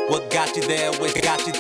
What got you there? What got you?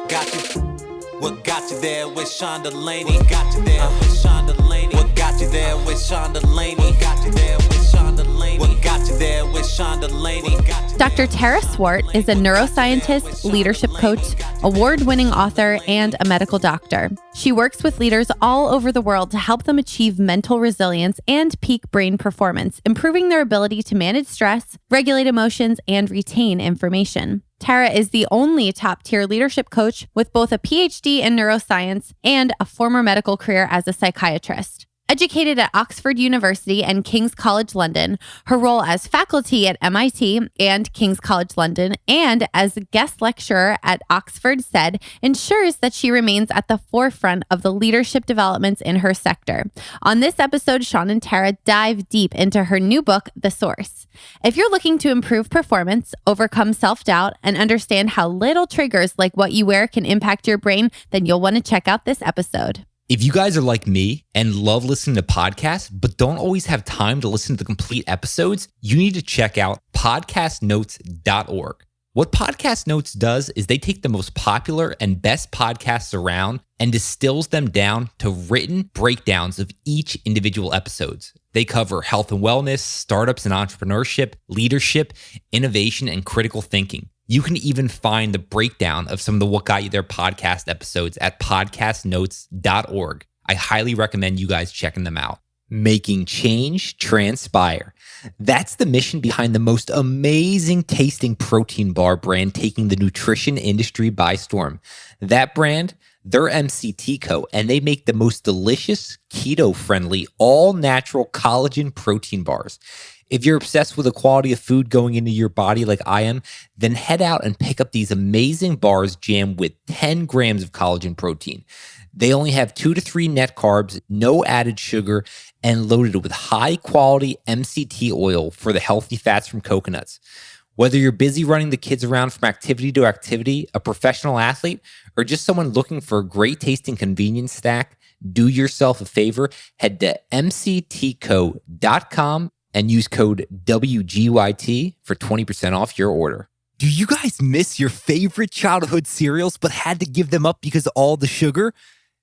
What got you there with Shonda Laney? What got you there with Shonda Laney? What got you there with Shonda Laney? What got you there with Shonda Laney? What got you there with Shonda Laney? Dr. Tara Swart is a neuroscientist, leadership coach, award-winning author, and a medical doctor. She works with leaders all over the world to help them achieve mental resilience and peak brain performance, improving their ability to manage stress, regulate emotions, and retain information. Tara is the only top-tier leadership coach with both a PhD in neuroscience and a former medical career as a psychiatrist. Educated at Oxford University and King's College London, her role as faculty at MIT and King's College London and as a guest lecturer at Oxford SED ensures that she remains at the forefront of the leadership developments in her sector. On this episode, Sean and Tara dive deep into her new book, The Source. If you're looking to improve performance, overcome self-doubt, and understand how little triggers like what you wear can impact your brain, then you'll want to check out this episode. If you guys are like me and love listening to podcasts, but don't always have time to listen to the complete episodes, you need to check out podcastnotes.org. What Podcast Notes does is they take the most popular and best podcasts around and distills them down to written breakdowns of each individual episodes. They cover health and wellness, startups and entrepreneurship, leadership, innovation, and critical thinking. You can even find the breakdown of some of the What Got You There podcast episodes at podcastnotes.org. I highly recommend you guys checking them out. Making change transpire. That's the mission behind the most amazing tasting protein bar brand taking the nutrition industry by storm. That brand, they're MCT Co, and they make the most delicious, keto-friendly, all-natural collagen protein bars. If you're obsessed with the quality of food going into your body like I am, then head out and pick up these amazing bars jammed with 10 grams of collagen protein. They only have 2 to 3 net carbs, no added sugar, and loaded with high-quality MCT oil for the healthy fats from coconuts. Whether you're busy running the kids around from activity to activity, a professional athlete, or just someone looking for a great-tasting convenience snack, do yourself a favor, head to mctco.com and use code WGYT for 20% off your order. Do you guys miss your favorite childhood cereals but had to give them up because of all the sugar?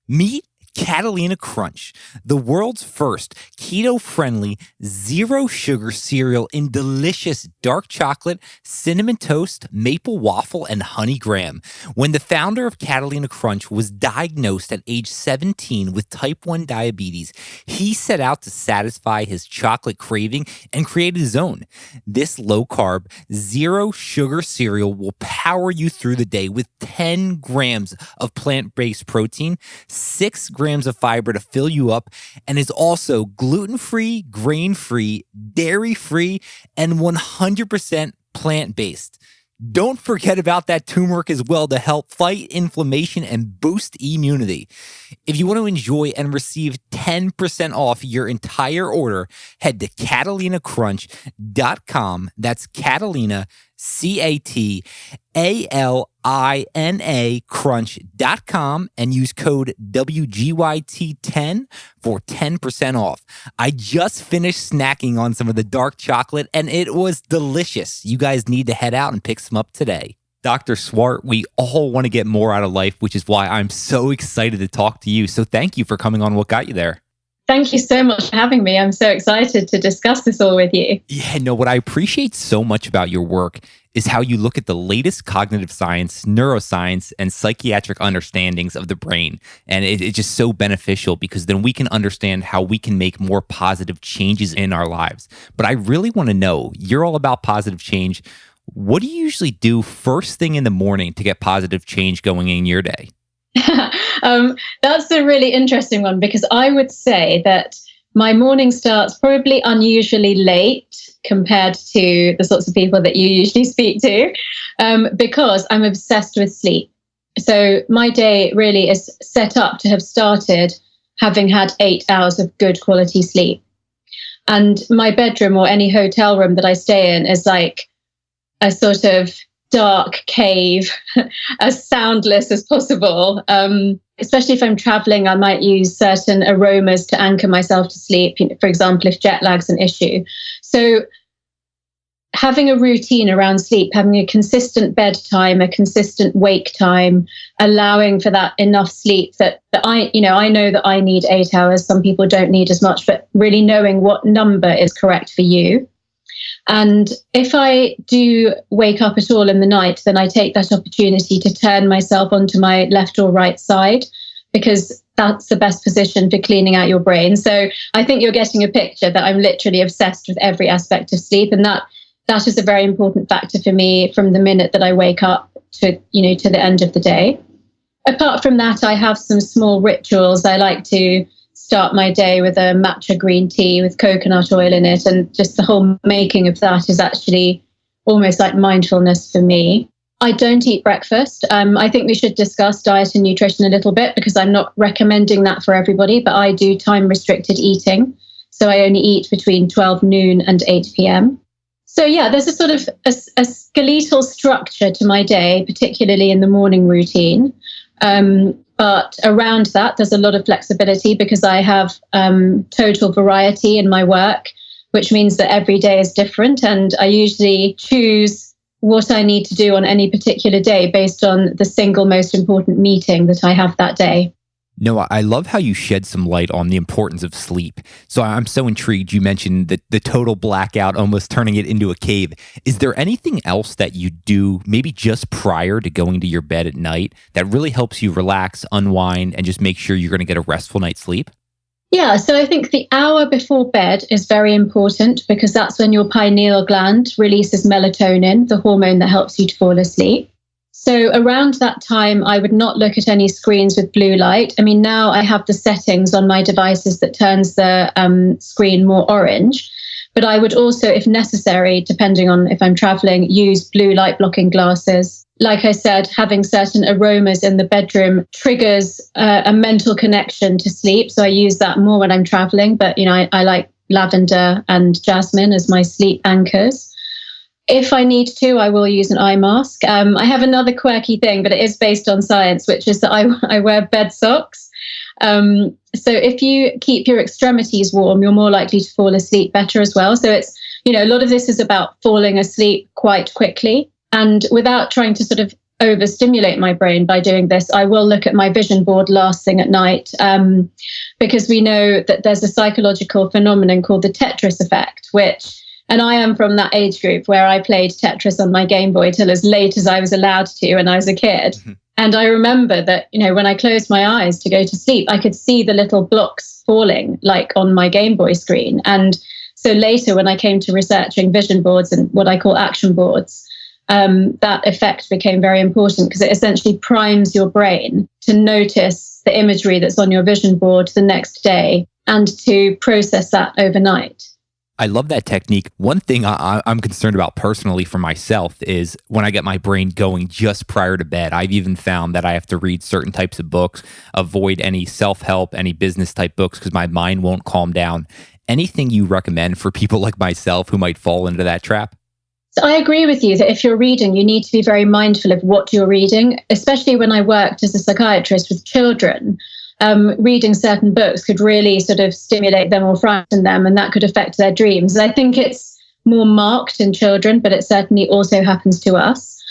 Meet Catalina Crunch, the world's first keto-friendly, zero-sugar cereal in delicious dark chocolate, cinnamon toast, maple waffle, and honey graham. When the founder of Catalina Crunch was diagnosed at age 17 with type 1 diabetes, he set out to satisfy his chocolate craving and created his own. This low-carb, zero-sugar cereal will power you through the day with 10 grams of plant-based protein, 6 grams of fiber to fill you up, and is also gluten-free, grain-free, dairy-free, and 100% plant-based. Don't forget about that turmeric as well to help fight inflammation and boost immunity. If you want to enjoy and receive 10% off your entire order, head to CatalinaCrunch.com. That's Catalina, CATALINA Crunch.com and use code WGYT10 for 10% off. I just finished snacking on some of the dark chocolate and it was delicious. You guys need to head out and pick some up today. Dr. Swart, we all want to get more out of life, which is why I'm so excited to talk to you. So thank you for coming on What Got You There. Thank you so much for having me. I'm so excited to discuss this all with you. Yeah, no, what I appreciate so much about your work is how you look at the latest cognitive science, neuroscience, and psychiatric understandings of the brain. And it's just so beneficial because then we can understand how we can make more positive changes in our lives. But I really want to know, you're all about positive change. What do you usually do first thing in the morning to get positive change going in your day? That's a really interesting one because I would say that my morning starts probably unusually late compared to the sorts of people that you usually speak to because I'm obsessed with sleep. So my day really is set up to have started having had 8 hours of good quality sleep. And my bedroom or any hotel room that I stay in is like a sort of dark cave, as soundless as possible. Especially if I'm traveling, I might use certain aromas to anchor myself to sleep, for example, if jet lag's an issue. So having a routine around sleep, having a consistent bedtime, a consistent wake time, allowing for that enough sleep that I know that I need 8 hours. Some people don't need as much, but really knowing what number is correct for you. And if I do wake up at all in the night, then I take that opportunity to turn myself onto my left or right side, because that's the best position for cleaning out your brain. So I think you're getting a picture that I'm literally obsessed with every aspect of sleep. And that is a very important factor for me from the minute that I wake up to the end of the day. Apart from that, I have some small rituals. I like to start my day with a matcha green tea with coconut oil in it. And just the whole making of that is actually almost like mindfulness for me. I don't eat breakfast. I think we should discuss diet and nutrition a little bit, because I'm not recommending that for everybody, but I do time restricted eating. So I only eat between 12 noon and 8 p.m. So yeah, there's a sort of a skeletal structure to my day, particularly in the morning routine. But around that, there's a lot of flexibility, because I have total variety in my work, which means that every day is different. And I usually choose what I need to do on any particular day based on the single most important meeting that I have that day. No, I love how you shed some light on the importance of sleep. So I'm so intrigued. You mentioned the total blackout, almost turning it into a cave. Is there anything else that you do, maybe just prior to going to your bed at night, that really helps you relax, unwind, and just make sure you're going to get a restful night's sleep? Yeah, so I think the hour before bed is very important, because that's when your pineal gland releases melatonin, the hormone that helps you to fall asleep. So around that time, I would not look at any screens with blue light. I mean, now I have the settings on my devices that turns the screen more orange. But I would also, if necessary, depending on if I'm traveling, use blue light blocking glasses. Like I said, having certain aromas in the bedroom triggers a mental connection to sleep. So I use that more when I'm traveling. But, I like lavender and jasmine as my sleep anchors. If I need to, I will use an eye mask. I have another quirky thing, but it is based on science, which is that I wear bed socks. So if you keep your extremities warm, you're more likely to fall asleep better as well. So it's, a lot of this is about falling asleep quite quickly. And without trying to sort of overstimulate my brain by doing this, I will look at my vision board last thing at night, because we know that there's a psychological phenomenon called the Tetris effect, and I am from that age group where I played Tetris on my Game Boy till as late as I was allowed to when I was a kid. Mm-hmm. And I remember that, when I closed my eyes to go to sleep, I could see the little blocks falling like on my Game Boy screen. And so later, when I came to researching vision boards and what I call action boards, that effect became very important, because it essentially primes your brain to notice the imagery that's on your vision board the next day and to process that overnight. I love that technique. One thing I'm concerned about personally for myself is when I get my brain going just prior to bed. I've even found that I have to read certain types of books, avoid any self-help, any business type books, because my mind won't calm down. Anything you recommend for people like myself who might fall into that trap? So I agree with you that if you're reading, you need to be very mindful of what you're reading, especially when I worked as a psychiatrist with children. Reading certain books could really sort of stimulate them or frighten them, and that could affect their dreams. I think it's more marked in children, but it certainly also happens to us.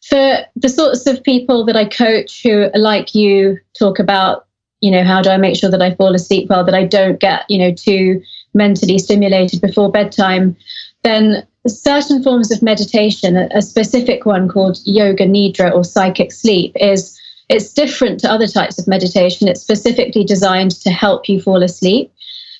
For the sorts of people that I coach who, like you, talk about, how do I make sure that I fall asleep well, that I don't get, too mentally stimulated before bedtime, then certain forms of meditation, a specific one called yoga nidra or psychic sleep, it's different to other types of meditation. It's specifically designed to help you fall asleep.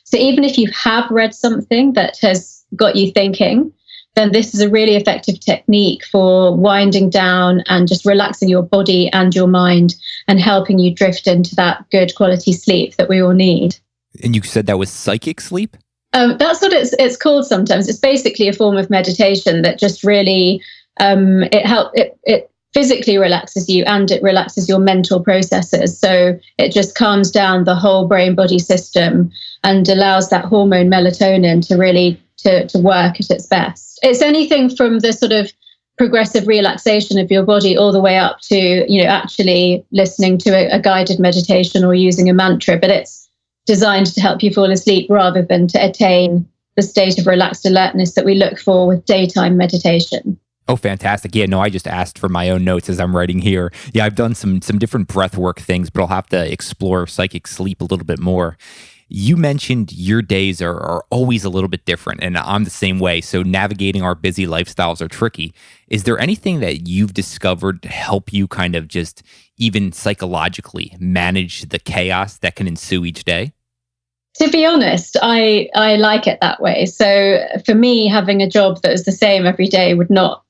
So even if you have read something that has got you thinking, then this is a really effective technique for winding down and just relaxing your body and your mind and helping you drift into that good quality sleep that we all need. And you said that was psychic sleep? That's what it's called sometimes. It's basically a form of meditation that just really, it physically relaxes you and it relaxes your mental processes. So it just calms down the whole brain-body system and allows that hormone melatonin to really to work at its best. It's anything from the sort of progressive relaxation of your body all the way up to, actually listening to a guided meditation or using a mantra, but it's designed to help you fall asleep rather than to attain the state of relaxed alertness that we look for with daytime meditation. Oh, fantastic. Yeah, no, I just asked for my own notes as I'm writing here. Yeah, I've done some different breath work things, but I'll have to explore psychic sleep a little bit more. You mentioned your days are always a little bit different, and I'm the same way. So navigating our busy lifestyles are tricky. Is there anything that you've discovered to help you kind of just even psychologically manage the chaos that can ensue each day? To be honest, I like it that way. So for me, having a job that is the same every day would not,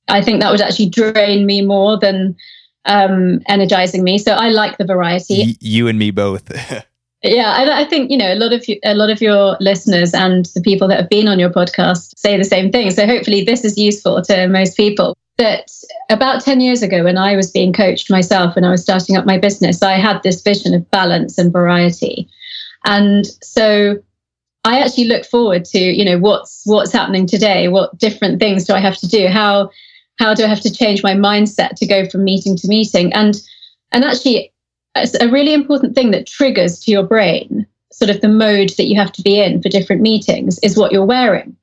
I think that would actually drain me more than energizing me. So I like the variety. You and me both. Yeah, I think, a lot of your listeners and the people that have been on your podcast say the same thing. So hopefully this is useful to most people. That about 10 years ago, when I was being coached myself, when I was starting up my business, I had this vision of balance and variety. And so I actually look forward to, what's happening today? What different things do I have to do? How do I have to change my mindset to go from meeting to meeting? And actually, it's a really important thing that triggers to your brain, sort of the mode that you have to be in for different meetings, is what you're wearing.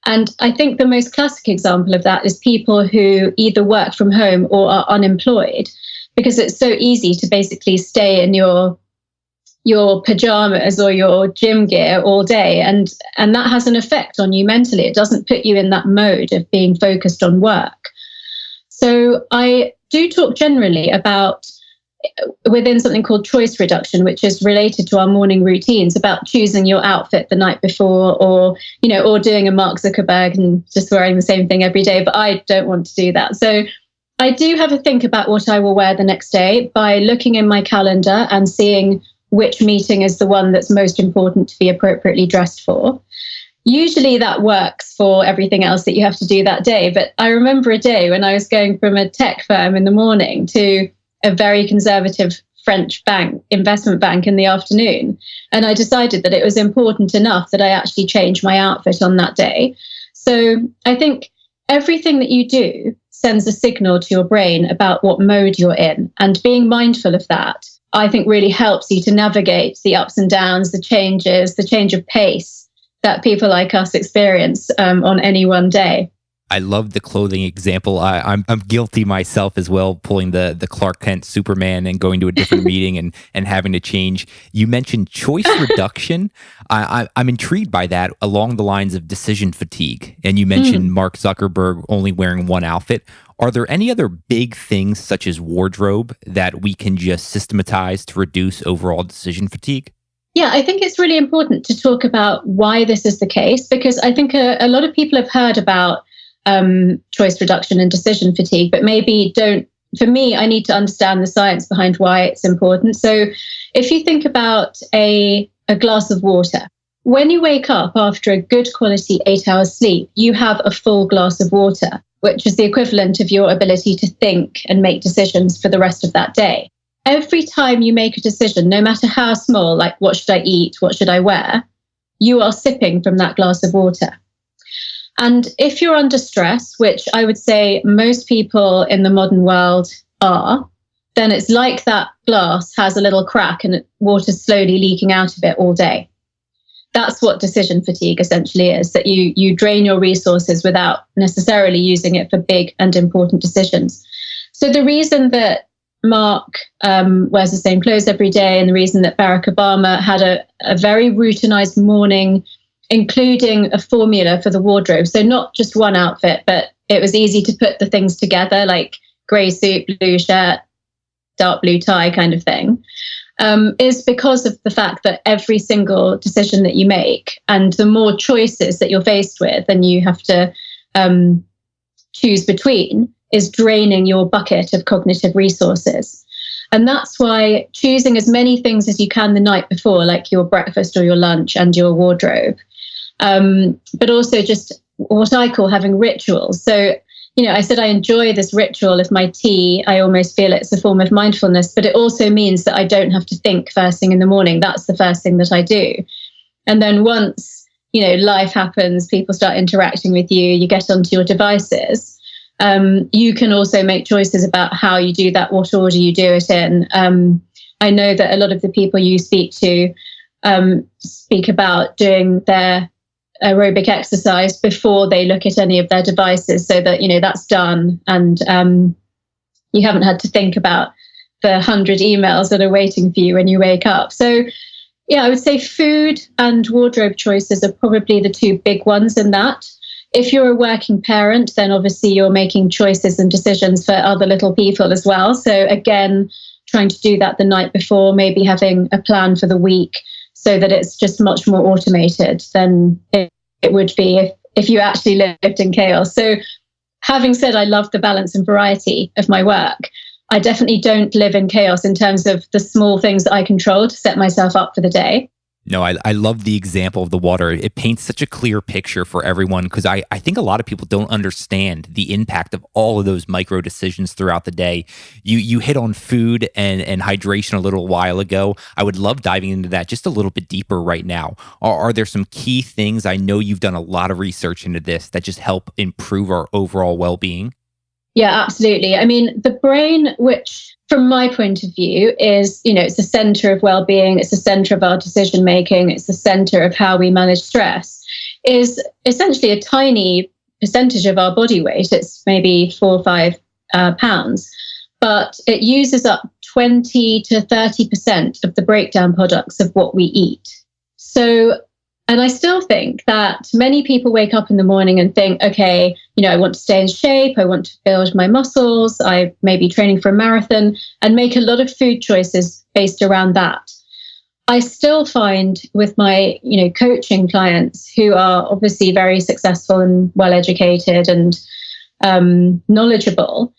And I think the most classic example of that is people who either work from home or are unemployed, because it's so easy to basically stay in your pajamas or your gym gear all day. And that has an effect on you mentally. It doesn't put you in that mode of being focused on work. So I do talk generally about, within something called choice reduction, which is related to our morning routines, about choosing your outfit the night before, or doing a Mark Zuckerberg and just wearing the same thing every day. But I don't want to do that. So I do have a think about what I will wear the next day by looking in my calendar and seeing which meeting is the one that's most important to be appropriately dressed for. Usually that works for everything else that you have to do that day. But I remember a day when I was going from a tech firm in the morning to a very conservative French investment bank in the afternoon. And I decided that it was important enough that I actually changed my outfit on that day. So I think everything that you do sends a signal to your brain about what mode you're in. And being mindful of that, I think, really helps you to navigate the ups and downs, the changes, the change of pace that people like us experience on any one day. I love the clothing example. I'm guilty myself as well, pulling the Clark Kent Superman and going to a different meeting and having to change. You mentioned choice reduction. I'm intrigued by that along the lines of decision fatigue. And you mentioned Mark Zuckerberg only wearing one outfit. Are there any other big things such as wardrobe that we can just systematize to reduce overall decision fatigue? Yeah, I think it's really important to talk about why this is the case, because I think a lot of people have heard about choice reduction and decision fatigue, but maybe don't. For me, I need to understand the science behind why it's important. So if you think about a glass of water, when you wake up after a good quality 8 hours sleep, you have a full glass of water, which is the equivalent of your ability to think and make decisions for the rest of that day. Every time you make a decision, no matter how small, like what should I eat, what should I wear, you are sipping from that glass of water. And if you're under stress, which I would say most people in the modern world are, then it's like that glass has a little crack and water's slowly leaking out of it all day. That's what decision fatigue essentially is, that you drain your resources without necessarily using it for big and important decisions. So the reason that Mark wears the same clothes every day, and the reason that Barack Obama had a very routinized morning, including a formula for the wardrobe. So not just one outfit, but it was easy to put the things together, like grey suit, blue shirt, dark blue tie kind of thing, is because of the fact that every single decision that you make, and the more choices that you're faced with and you have to choose between, is draining your bucket of cognitive resources. And that's why choosing as many things as you can the night before, like your breakfast or your lunch and your wardrobe, but also just what I call having rituals. So, I said I enjoy this ritual of my tea. I almost feel it's a form of mindfulness, but it also means that I don't have to think first thing in the morning. That's the first thing that I do. And then once, life happens, people start interacting with you, you get onto your devices, you can also make choices about how you do that, what order you do it in. I know that a lot of the people you speak to speak about doing their aerobic exercise before they look at any of their devices, so that, that's done, and you haven't had to think about the 100 emails that are waiting for you when you wake up. So yeah, I would say food and wardrobe choices are probably the two big ones in that. If you're a working parent, then obviously you're making choices and decisions for other little people as well. So again, trying to do that the night before, maybe having a plan for the week so that it's just much more automated than it would be if you actually lived in chaos. So having said I love the balance and variety of my work, I definitely don't live in chaos in terms of the small things that I control to set myself up for the day. No, I love the example of the water. It paints such a clear picture for everyone, because I think a lot of people don't understand the impact of all of those micro decisions throughout the day. You hit on food and hydration a little while ago. I would love diving into that just a little bit deeper right now. Are there some key things? I know you've done a lot of research into this that just help improve our overall well-being. Yeah, absolutely. I mean, the brain, which from my point of view is, it's the center of well-being, it's the center of our decision making, it's the center of how we manage stress, is essentially a tiny percentage of our body weight. It's maybe 4 or 5 pounds, but it uses up 20 to 30% of the breakdown products of what we eat. So, and I still think that many people wake up in the morning and think, okay, I want to stay in shape, I want to build my muscles, I may be training for a marathon, and make a lot of food choices based around that. I still find with my, coaching clients who are obviously very successful and well-educated and knowledgeable,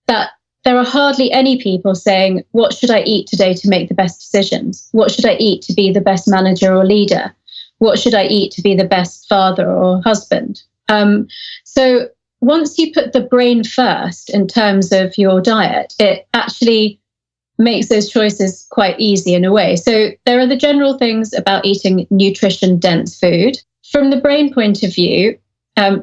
that there are hardly any people saying, what should I eat today to make the best decisions? What should I eat to be the best manager or leader? What should I eat to be the best father or husband? So once you put the brain first in terms of your diet, it actually makes those choices quite easy in a way. So there are the general things about eating nutrition-dense food. From the brain point of view,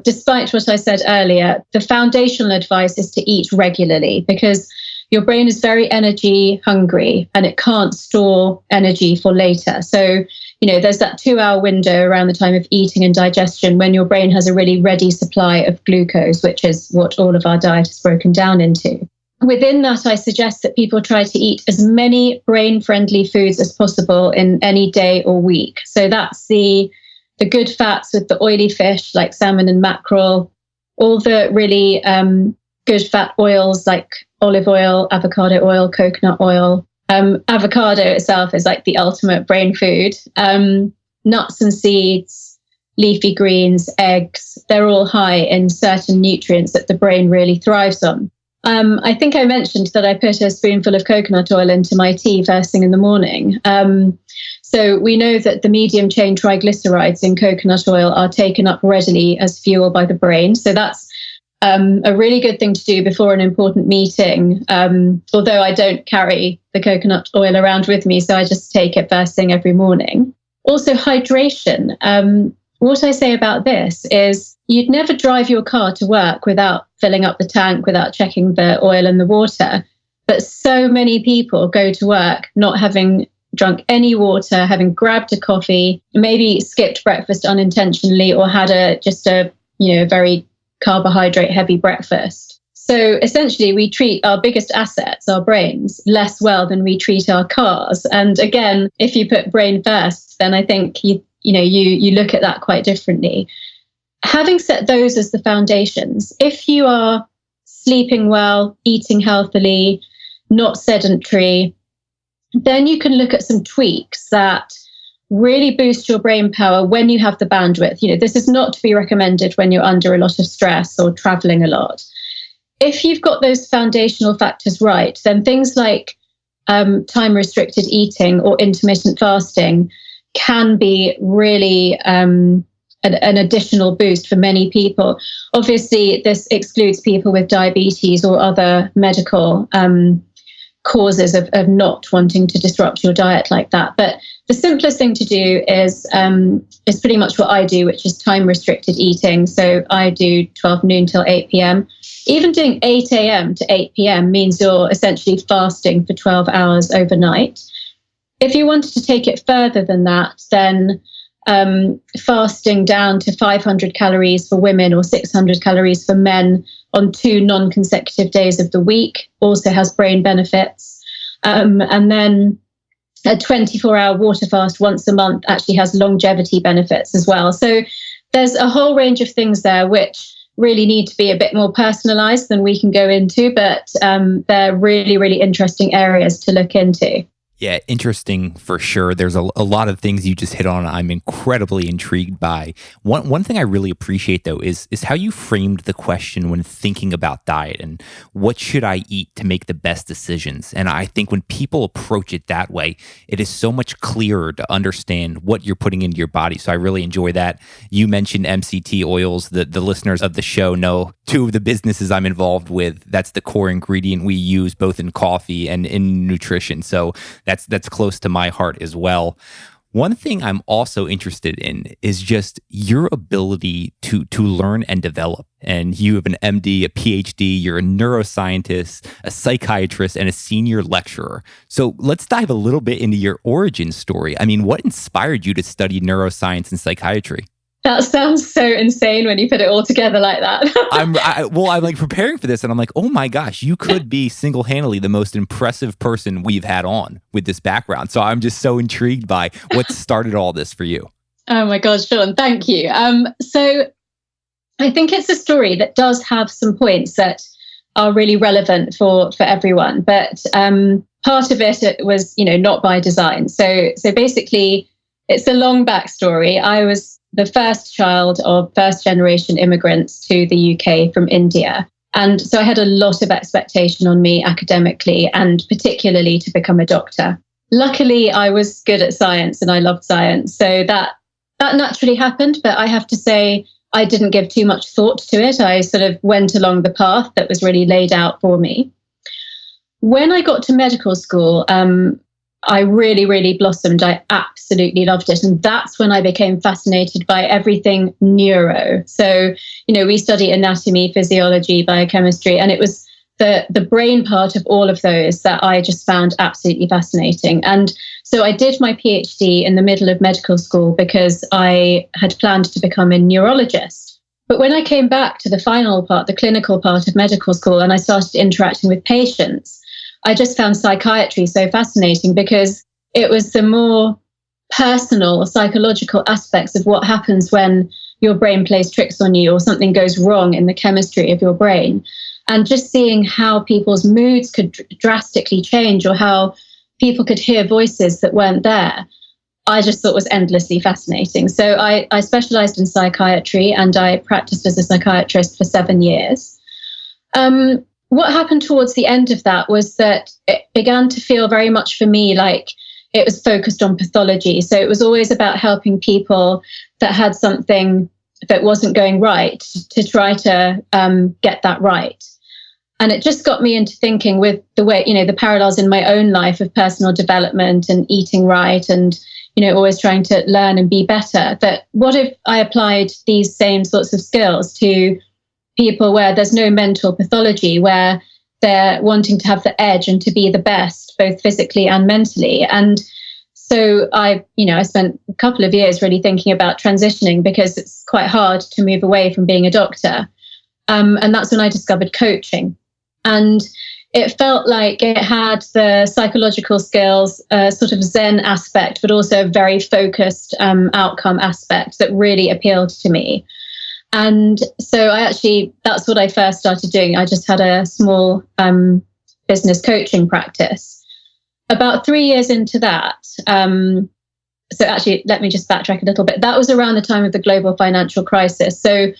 despite what I said earlier, the foundational advice is to eat regularly, because your brain is very energy hungry and it can't store energy for later. So there's that 2-hour window around the time of eating and digestion when your brain has a really ready supply of glucose, which is what all of our diet is broken down into. Within that, I suggest that people try to eat as many brain-friendly foods as possible in any day or week. So that's the good fats with the oily fish like salmon and mackerel, all the really good fat oils like olive oil, avocado oil, coconut oil. Avocado itself is like the ultimate brain food. Nuts and seeds, leafy greens, eggs, they're all high in certain nutrients that the brain really thrives on. I think I mentioned that I put a spoonful of coconut oil into my tea first thing in the morning. So we know that the medium chain triglycerides in coconut oil are taken up readily as fuel by the brain. So that's a really good thing to do before an important meeting, although I don't carry the coconut oil around with me, so I just take it first thing every morning. Also, hydration. What I say about this is you'd never drive your car to work without filling up the tank, without checking the oil and the water. But so many people go to work not having drunk any water, having grabbed a coffee, maybe skipped breakfast unintentionally, or had a very carbohydrate heavy breakfast. So essentially we treat our biggest assets, our brains, less well than we treat our cars. And again, if you put brain first, then I think you look at that quite differently. Having set those as the foundations, if you are sleeping well, eating healthily, not sedentary, then you can look at some tweaks that really boost your brain power when you have the bandwidth. This is not to be recommended when you're under a lot of stress or traveling a lot. If you've got those foundational factors right, then things like time-restricted eating or intermittent fasting can be really an additional boost for many people. Obviously, this excludes people with diabetes or other medical causes of not wanting to disrupt your diet like that. But the simplest thing to do is pretty much what I do, which is time-restricted eating. So I do 12 noon till 8 p.m. Even doing 8 a.m. to 8 p.m. means you're essentially fasting for 12 hours overnight. If you wanted to take it further than that, then fasting down to 500 calories for women or 600 calories for men on 2 non-consecutive days of the week also has brain benefits. And then a 24-hour water fast once a month actually has longevity benefits as well. So there's a whole range of things there which really need to be a bit more personalized than we can go into, but they're really, really interesting areas to look into. Yeah, interesting for sure. There's a lot of things you just hit on I'm incredibly intrigued by. One thing I really appreciate, though, is how you framed the question when thinking about diet and what should I eat to make the best decisions. And I think when people approach it that way, it is so much clearer to understand what you're putting into your body. So I really enjoy that. You mentioned MCT oils. The listeners of the show know 2 of the businesses I'm involved with. That's the core ingredient we use both in coffee and in nutrition. So that's close to my heart as well. One thing I'm also interested in is just your ability to learn and develop. And you have an MD, a PhD, you're a neuroscientist, a psychiatrist, and a senior lecturer. So let's dive a little bit into your origin story. I mean, what inspired you to study neuroscience and psychiatry? That sounds so insane when you put it all together like that. I'm like preparing for this and I'm like, oh my gosh, you could be single-handedly the most impressive person we've had on with this background. So I'm just so intrigued by what started all this for you. Oh my God, Sean, thank you. So I think it's a story that does have some points that are really relevant for everyone. But part of it was, not by design. So basically, it's a long backstory. I was the first child of first-generation immigrants to the UK from India. And so I had a lot of expectation on me academically and particularly to become a doctor. Luckily, I was good at science and I loved science. So that naturally happened. But I have to say, I didn't give too much thought to it. I sort of went along the path that was really laid out for me. When I got to medical school, I really, really blossomed. I absolutely loved it. And that's when I became fascinated by everything neuro. So, we study anatomy, physiology, biochemistry, and it was the brain part of all of those that I just found absolutely fascinating. And so I did my PhD in the middle of medical school because I had planned to become a neurologist. But when I came back to the final part, the clinical part of medical school, and I started interacting with patients, I just found psychiatry so fascinating because it was the more personal, psychological aspects of what happens when your brain plays tricks on you or something goes wrong in the chemistry of your brain. And just seeing how people's moods could drastically change or how people could hear voices that weren't there, I just thought was endlessly fascinating. So I specialized in psychiatry and I practiced as a psychiatrist for 7 years. What happened towards the end of that was that it began to feel very much for me like it was focused on pathology. So it was always about helping people that had something that wasn't going right to try to get that right. And it just got me into thinking with the way, the parallels in my own life of personal development and eating right and, always trying to learn and be better, that what if I applied these same sorts of skills to people where there's no mental pathology, where they're wanting to have the edge and to be the best, both physically and mentally. And so I spent a couple of years really thinking about transitioning because it's quite hard to move away from being a doctor. And that's when I discovered coaching. And it felt like it had the psychological skills, sort of Zen aspect, but also a very focused outcome aspect that really appealed to me. And so that's what I first started doing. I just had a small business coaching practice. About 3 years into that, so actually, let me just backtrack a little bit. That was around the time of the global financial crisis. So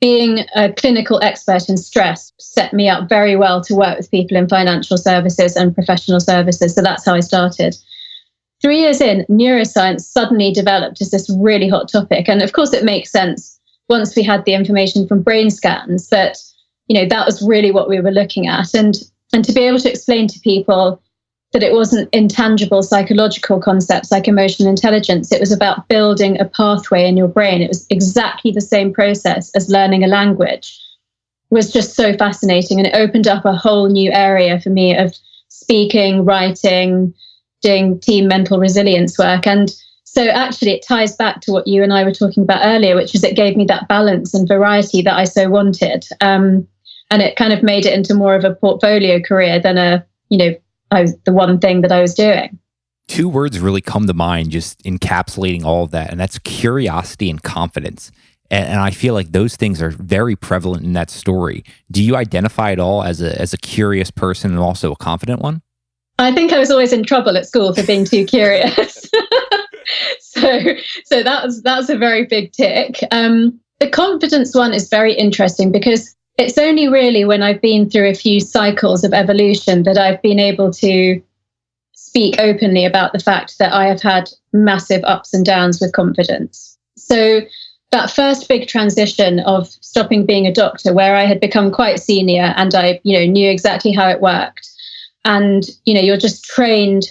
being a clinical expert in stress set me up very well to work with people in financial services and professional services. So that's how I started. 3 years in, neuroscience suddenly developed as this really hot topic. And of course, it makes sense once we had the information from brain scans that, that was really what we were looking at. And to be able to explain to people that it wasn't intangible psychological concepts like emotional intelligence, it was about building a pathway in your brain. It was exactly the same process as learning a language, was just so fascinating. And it opened up a whole new area for me of speaking, writing, doing team mental resilience work. And So actually it ties back to what you and I were talking about earlier, which is it gave me that balance and variety that I so wanted. And it kind of made it into more of a portfolio career than the one thing that I was doing. Two words really come to mind just encapsulating all of that, and that's curiosity and confidence. And I feel like those things are very prevalent in that story. Do you identify at all as a curious person and also a confident one? I think I was always in trouble at school for being too curious. So that's a very big tick. The confidence one is very interesting because it's only really when I've been through a few cycles of evolution that I've been able to speak openly about the fact that I have had massive ups and downs with confidence. So that first big transition of stopping being a doctor, where I had become quite senior and I, knew exactly how it worked. And, you're just trained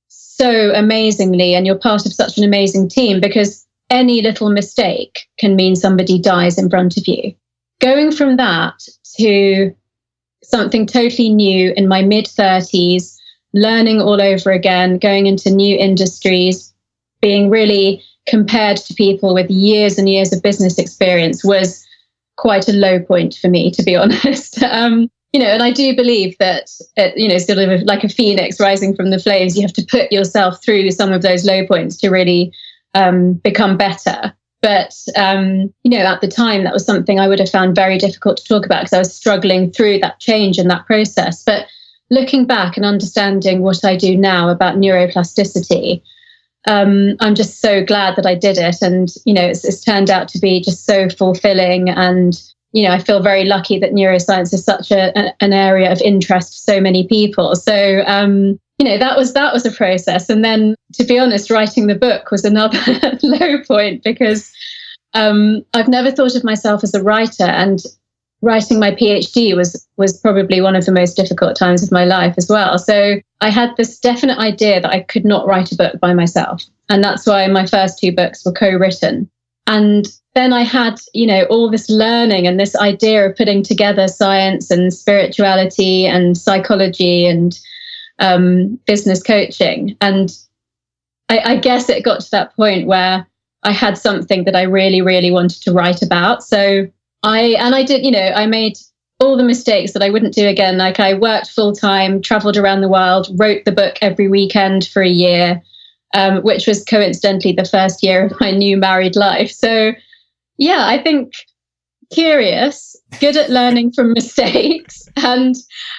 so amazingly and you're part of such an amazing team because any little mistake can mean somebody dies in front of you. Going from that to something totally new in my mid-30s, learning all over again, going into new industries, being really compared to people with years and years of business experience was quite a low point for me, to be honest. And I do believe that, sort of like a phoenix rising from the flames, you have to put yourself through some of those low points to really become better. But, at the time, that was something I would have found very difficult to talk about because I was struggling through that change and that process. But looking back and understanding what I do now about neuroplasticity, I'm just so glad that I did it. And, it's turned out to be just so fulfilling. And, I feel very lucky that neuroscience is such an area of interest to so many people. So, that was a process. And then, to be honest, writing the book was another low point because I've never thought of myself as a writer. And writing my PhD was probably one of the most difficult times of my life as well. So I had this definite idea that I could not write a book by myself. And that's why my first two books were co-written. And then I had, all this learning and this idea of putting together science and spirituality and psychology and business coaching. And I guess it got to that point where I had something that I really, really wanted to write about. So I did, I made all the mistakes that I wouldn't do again. Like I worked full time, traveled around the world, wrote the book every weekend for a year, which was coincidentally the first year of my new married life. So yeah, I think curious, good at learning from mistakes, and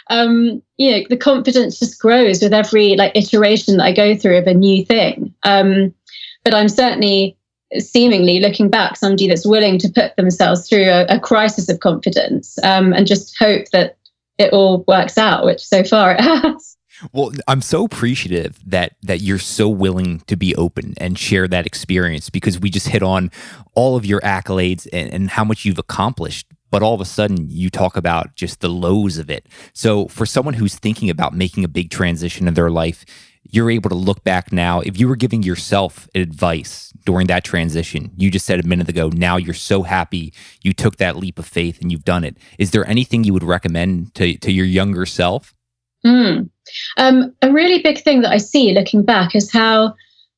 the confidence just grows with every iteration that I go through of a new thing. But I'm certainly, seemingly looking back, somebody that's willing to put themselves through a crisis of confidence and just hope that it all works out, which so far it has. Well, I'm so appreciative that you're so willing to be open and share that experience, because we just hit on all of your accolades and how much you've accomplished. But all of a sudden, you talk about just the lows of it. So for someone who's thinking about making a big transition in their life, you're able to look back now. If you were giving yourself advice during that transition, you just said a minute ago, now you're so happy you took that leap of faith and you've done it. Is there anything you would recommend to your younger self? A really big thing that I see looking back is how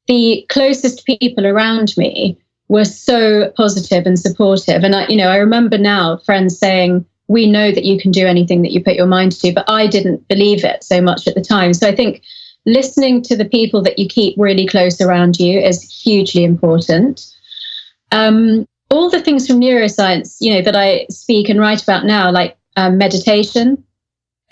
the closest people around me were so positive and supportive. And I remember now friends saying, we know that you can do anything that you put your mind to, but I didn't believe it so much at the time. So I think listening to the people that you keep really close around you is hugely important. All the things from neuroscience, that I speak and write about now, like meditation,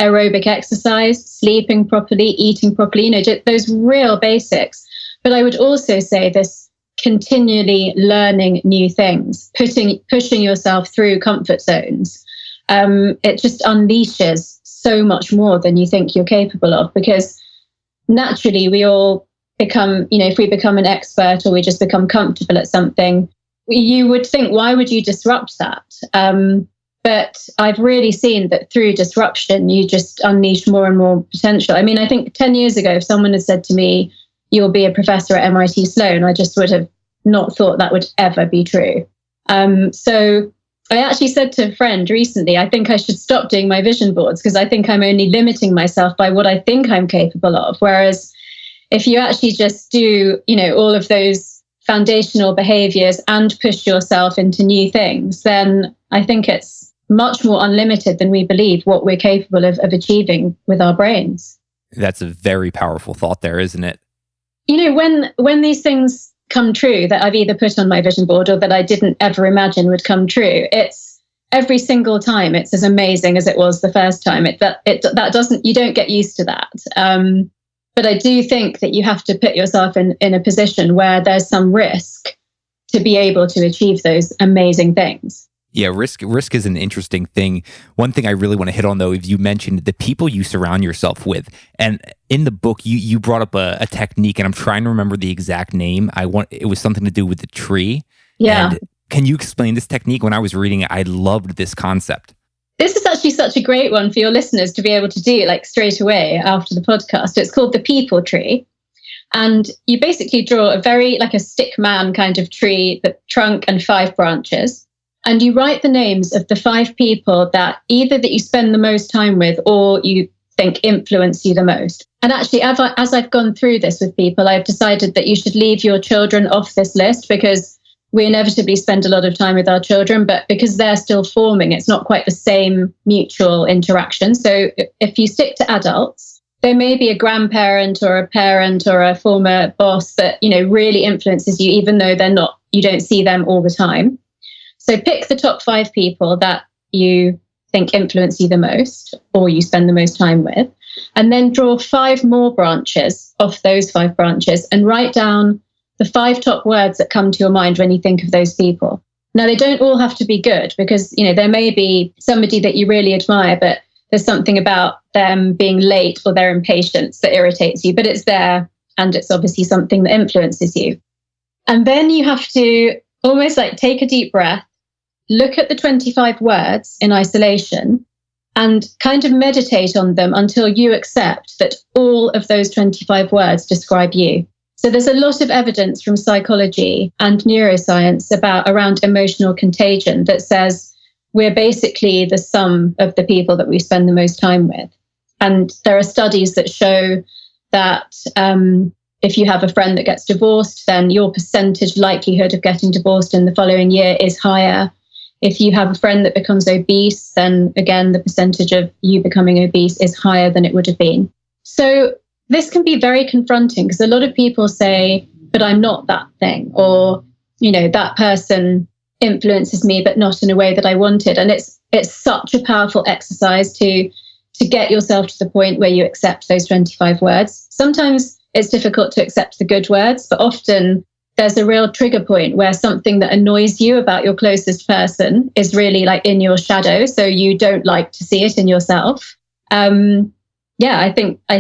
aerobic exercise, sleeping properly, eating properly, those real basics. But I would also say this continually learning new things, pushing yourself through comfort zones. It just unleashes so much more than you think you're capable of, because naturally we all become, if we become an expert or we just become comfortable at something, you would think, why would you disrupt that? But I've really seen that through disruption, you just unleash more and more potential. I mean, I think 10 years ago, if someone had said to me, you'll be a professor at MIT Sloan, I just would have not thought that would ever be true. So I actually said to a friend recently, I think I should stop doing my vision boards because I think I'm only limiting myself by what I think I'm capable of. Whereas if you actually just do, all of those foundational behaviors and push yourself into new things, then I think it's much more unlimited than we believe what we're capable of achieving with our brains. That's a very powerful thought there, isn't it? When these things come true that I've either put on my vision board or that I didn't ever imagine would come true, it's every single time it's as amazing as it was the first time. You don't get used to that. But I do think that you have to put yourself in a position where there's some risk to be able to achieve those amazing things. Yeah, risk is an interesting thing. One thing I really want to hit on, though, is you mentioned the people you surround yourself with. And in the book, you brought up a technique, and I'm trying to remember the exact name. It was something to do with the tree. Yeah. And can you explain this technique? When I was reading it, I loved this concept. This is actually such a great one for your listeners to be able to do like straight away after the podcast. It's called the people tree. And you basically draw a very like a stick man kind of tree, the trunk and 5 branches. And you write the names of the 5 people that either that you spend the most time with or you think influence you the most. And actually, as I've gone through this with people, I've decided that you should leave your children off this list because we inevitably spend a lot of time with our children, but because they're still forming, it's not quite the same mutual interaction. So if you stick to adults, there may be a grandparent or a parent or a former boss that, really influences you, even though you don't see them all the time. So pick the top 5 people that you think influence you the most or you spend the most time with, and then draw 5 more branches off those 5 branches and write down the 5 top words that come to your mind when you think of those people. Now, they don't all have to be good because, there may be somebody that you really admire, but there's something about them being late or their impatience that irritates you, but it's there and it's obviously something that influences you. And then you have to almost like take a deep breath, look at the 25 words in isolation and kind of meditate on them until you accept that all of those 25 words describe you. So there's a lot of evidence from psychology and neuroscience around emotional contagion that says we're basically the sum of the people that we spend the most time with. And there are studies that show that if you have a friend that gets divorced, then your percentage likelihood of getting divorced in the following year is higher. If you have a friend that becomes obese, then again, the percentage of you becoming obese is higher than it would have been. So this can be very confronting because a lot of people say, but I'm not that thing, or, that person influences me, but not in a way that I wanted. And it's such a powerful exercise to get yourself to the point where you accept those 25 words. Sometimes it's difficult to accept the good words, but often there's a real trigger point where something that annoys you about your closest person is really like in your shadow. So you don't like to see it in yourself. I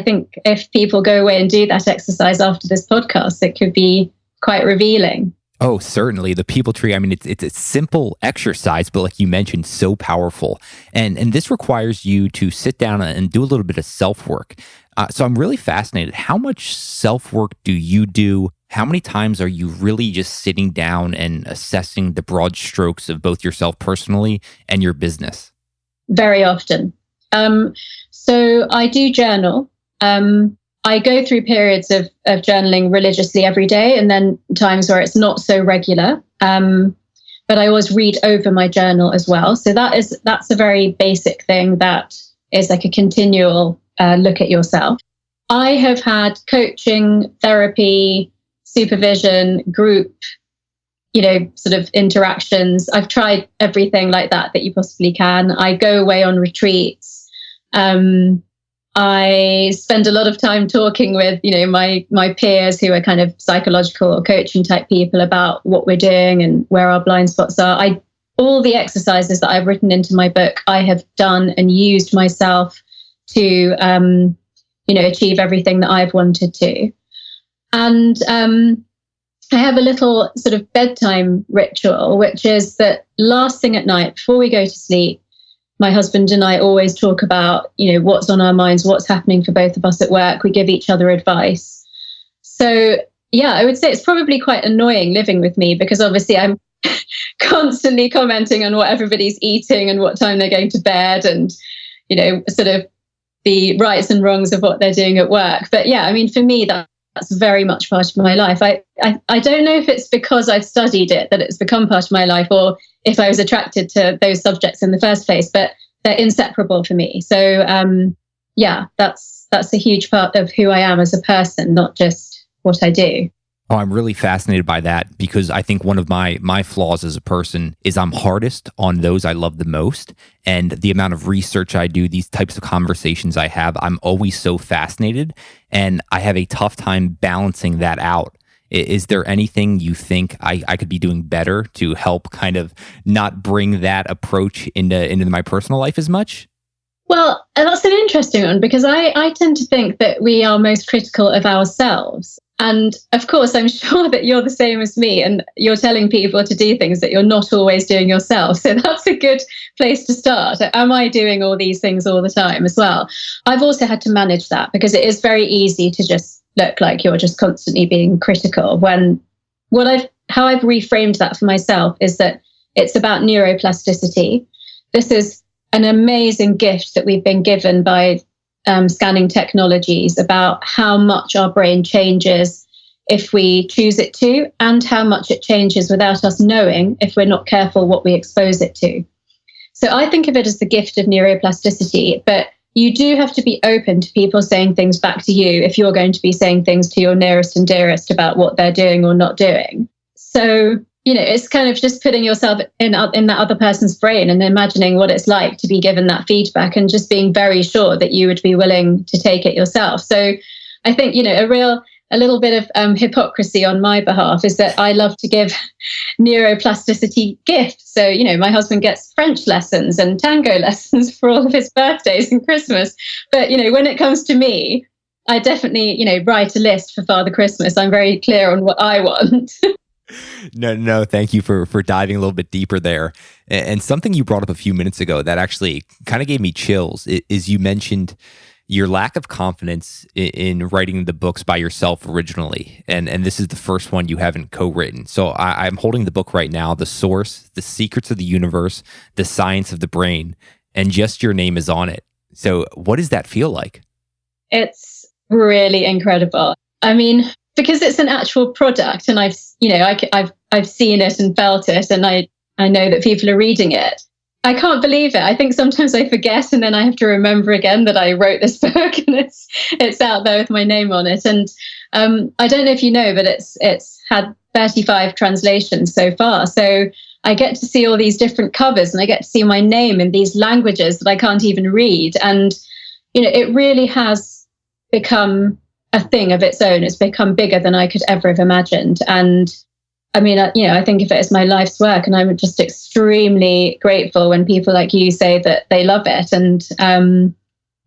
think if people go away and do that exercise after this podcast, it could be quite revealing. Oh, certainly. The people tree, it's a simple exercise, but like you mentioned, so powerful. And this requires you to sit down and do a little bit of self-work. So I'm really fascinated. How much self-work do you do? How many times are you really just sitting down and assessing the broad strokes of both yourself personally and your business? Very often. So I do journal. I go through periods of journaling religiously every day and then times where it's not so regular. But I always read over my journal as well. So that's a very basic thing that is like a continual look at yourself. I have had coaching, therapy, supervision, group, sort of interactions. I've tried everything like that you possibly can. I go away on retreats. I spend a lot of time talking with, my peers who are kind of psychological or coaching type people about what we're doing and where our blind spots are. All the exercises that I've written into my book, I have done and used myself to, achieve everything that I've wanted to. And I have a little sort of bedtime ritual, which is that last thing at night, before we go to sleep, my husband and I always talk about, what's on our minds, what's happening for both of us at work. We give each other advice. So, yeah, I would say it's probably quite annoying living with me because obviously I'm constantly commenting on what everybody's eating and what time they're going to bed and, sort of the rights and wrongs of what they're doing at work. But yeah, for me, That's very much part of my life. I don't know if it's because I've studied it that it's become part of my life, or if I was attracted to those subjects in the first place, but they're inseparable for me. So that's a huge part of who I am as a person, not just what I do. Oh, I'm really fascinated by that, because I think one of my flaws as a person is I'm hardest on those I love the most. And the amount of research I do, these types of conversations I have, I'm always so fascinated, and I have a tough time balancing that out. Is there anything you think I could be doing better to help kind of not bring that approach into my personal life as much? Well, that's an interesting one, because I tend to think that we are most critical of ourselves. And of course, I'm sure that you're the same as me, and you're telling people to do things that you're not always doing yourself. So that's a good place to start. Am I doing all these things all the time as well? I've also had to manage that, because it is very easy to just look like you're just constantly being critical, when how I've reframed that for myself is that it's about neuroplasticity. This is an amazing gift that we've been given by scanning technologies about how much our brain changes if we choose it to, and how much it changes without us knowing if we're not careful what we expose it to. So I think of it as the gift of neuroplasticity, but you do have to be open to people saying things back to you if you're going to be saying things to your nearest and dearest about what they're doing or not doing. So, it's kind of just putting yourself in that other person's brain and imagining what it's like to be given that feedback, and just being very sure that you would be willing to take it yourself. So I think, a little bit of hypocrisy on my behalf is that I love to give neuroplasticity gifts. So, my husband gets French lessons and tango lessons for all of his birthdays and Christmas. But, when it comes to me, I definitely, write a list for Father Christmas. I'm very clear on what I want. No, thank you for diving a little bit deeper there. And something you brought up a few minutes ago that actually kind of gave me chills is you mentioned your lack of confidence in writing the books by yourself originally. And this is the first one you haven't co-written. So I'm holding the book right now, The Source, The Secrets of the Universe, The Science of the Brain, and just your name is on it. So what does that feel like? It's really incredible. I mean, because it's an actual product, and I've seen it and felt it, and I know that people are reading it. I can't believe it. I think sometimes I forget, and then I have to remember again that I wrote this book, and it's out there with my name on it. And I don't know if you know, but it's had 35 translations so far. So I get to see all these different covers, and I get to see my name in these languages that I can't even read. And it really has become a thing of its own. It's become bigger than I could ever have imagined. And I mean, I think of it as my life's work, and I'm just extremely grateful when people like you say that they love it. And I'm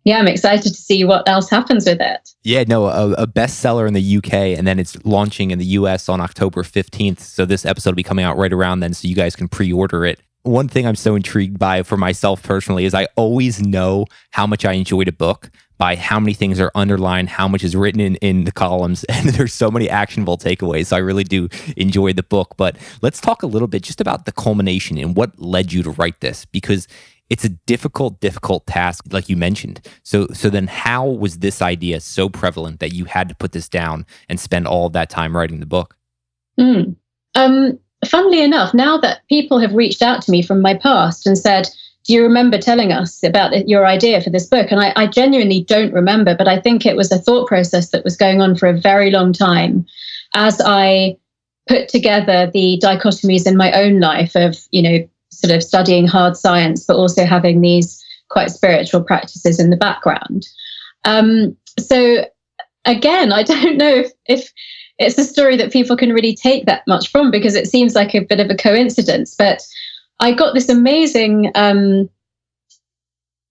excited to see what else happens with it. Yeah, no, a bestseller in the UK, and then it's launching in the US on October 15th. So this episode will be coming out right around then, so you guys can pre-order it. One thing I'm so intrigued by for myself personally is I always know how much I enjoyed a book by how many things are underlined, how much is written in the columns, and there's so many actionable takeaways. So I really do enjoy the book. But let's talk a little bit just about the culmination and what led you to write this, because it's a difficult task, like you mentioned. So then how was this idea so prevalent that you had to put this down and spend all of that time writing the book? Funnily enough, now that people have reached out to me from my past and said, do you remember telling us about your idea for this book? And I genuinely don't remember, but I think it was a thought process that was going on for a very long time as I put together the dichotomies in my own life of, sort of studying hard science, but also having these quite spiritual practices in the background. So again, I don't know if it's a story that people can really take that much from, because it seems like a bit of a coincidence, but I got this amazing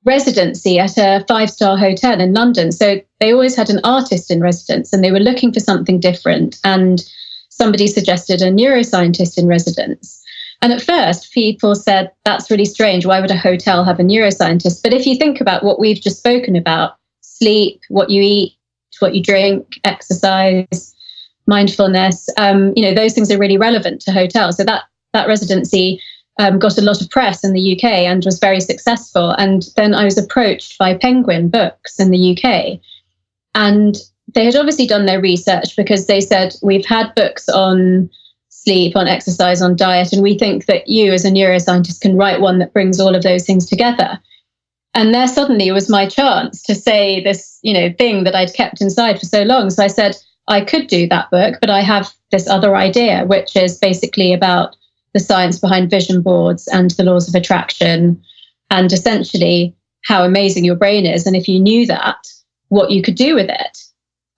residency at a 5-star hotel in London. So they always had an artist in residence, and they were looking for something different. And somebody suggested a neuroscientist in residence. And at first, people said, that's really strange. Why would a hotel have a neuroscientist? But if you think about what we've just spoken about, sleep, what you eat, what you drink, exercise, mindfulness, those things are really relevant to hotels. So that residency got a lot of press in the UK and was very successful. And then I was approached by Penguin Books in the UK. And they had obviously done their research, because they said, we've had books on sleep, on exercise, on diet, and we think that you as a neuroscientist can write one that brings all of those things together. And there suddenly was my chance to say this, thing that I'd kept inside for so long. So I said, I could do that book, but I have this other idea, which is basically about the science behind vision boards and the laws of attraction, and essentially how amazing your brain is. And if you knew that, what you could do with it.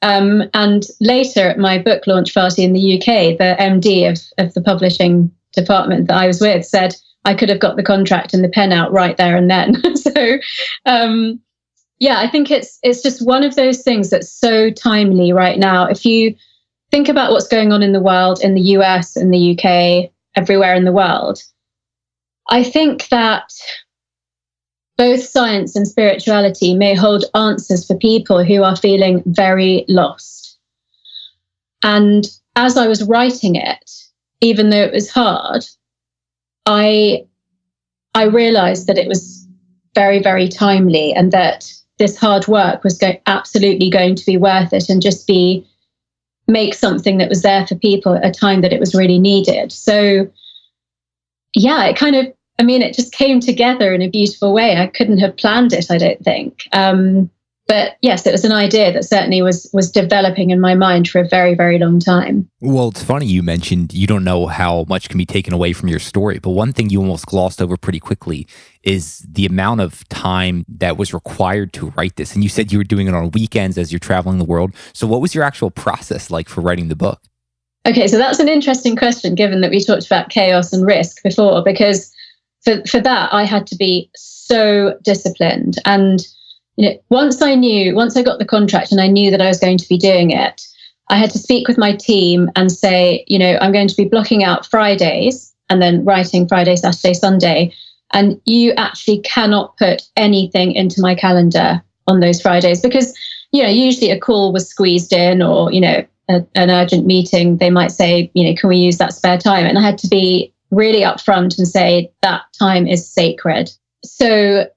And later at my book launch party in the UK, the MD of the publishing department that I was with said I could have got the contract and the pen out right there and then. So, I think it's just one of those things that's so timely right now. If you think about what's going on in the world, in the US, in the UK, everywhere in the world, I think that both science and spirituality may hold answers for people who are feeling very lost. And as I was writing it, even though it was hard, I realized that it was very, very timely, and that this hard work was absolutely going to be worth it, and just make something that was there for people at a time that it was really needed. So it just came together in a beautiful way. I couldn't have planned it, I don't think. But yes, it was an idea that certainly was developing in my mind for a very, very long time. Well, it's funny you mentioned you don't know how much can be taken away from your story, but one thing you almost glossed over pretty quickly is the amount of time that was required to write this. And you said you were doing it on weekends as you're traveling the world. So what was your actual process like for writing the book? Okay, so that's an interesting question, given that we talked about chaos and risk before, because for that, I had to be so disciplined. And once I got the contract and I knew that I was going to be doing it, I had to speak with my team and say, I'm going to be blocking out Fridays and then writing Friday, Saturday, Sunday. And you actually cannot put anything into my calendar on those Fridays, because, usually a call was squeezed in, or, an urgent meeting. They might say, can we use that spare time? And I had to be really upfront and say that time is sacred. So